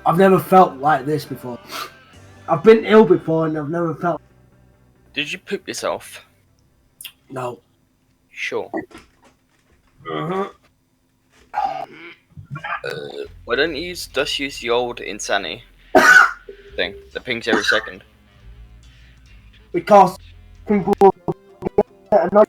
I've never felt like this before. I've been ill before and I've never felt... Did you poop yourself? No. Sure. Uh-huh. Why don't you just use the old Insani thing that pings every second? Because people get annoyed